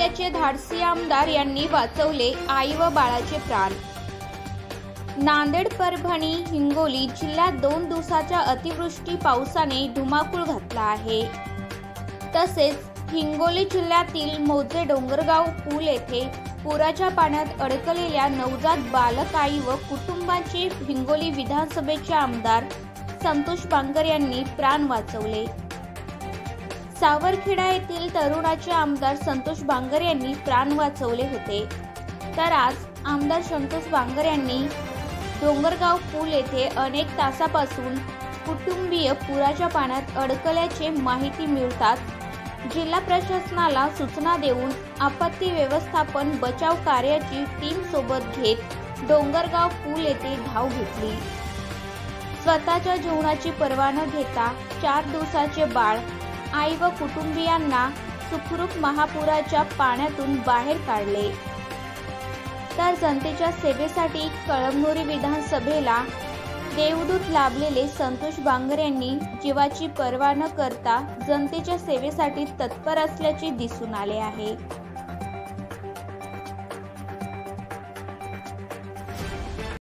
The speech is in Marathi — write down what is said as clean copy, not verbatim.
तालुक्याचे धाडसी आमदार यांनी वाचवले आई व बाळाचे प्राण। नांदेड, परभणी, हिंगोली जिल्ह्यात 2 दिवसाच्या अतिवृष्टी पावसाने धुमाकूळ घातला आहे। तसेच हिंगोली जिल्ह्यातील मौजे डोंगरगाव पूल येथे पुराच्या पाण्यात अडकलेल्या नवजात बालक आई व कुटुंबाचे हिंगोली विधानसभेचे आमदार संतोष बांगर यांनी प्राण वाचवले। सावरखेडा येथील तरुणाचे आमदार संतोष बांगर यांनी प्राण वाचवले होते। तर आज आमदार संतोष बांगर यांनी डोंगरगाव पूल येथे अनेक तासापासून कुटुंबीय पुराच्या पाण्यात अडकल्याची माहिती मिळताच जिल्हा प्रशासनाला सूचना देऊन आपत्ती व्यवस्थापन बचाव कार्याची टीम सोबत घेत डोंगरगाव पूल येथे धाव घेतली। स्वतःच्या जीवनाची पर्वा न घेता 4 दिवसाचे बाळ, आई व कुटुंबियांना सुखरूप महापुराच्या पाण्यातून बाहेर काढले। तर जनतेच्या सेवेसाठी कळमनुरी विधानसभेला देवदूत लाभलेले संतोष बांगर यांनी जीवाची पर्वा न करता जनतेच्या सेवेसाठी तत्पर असल्याचे दिसून आले आहे।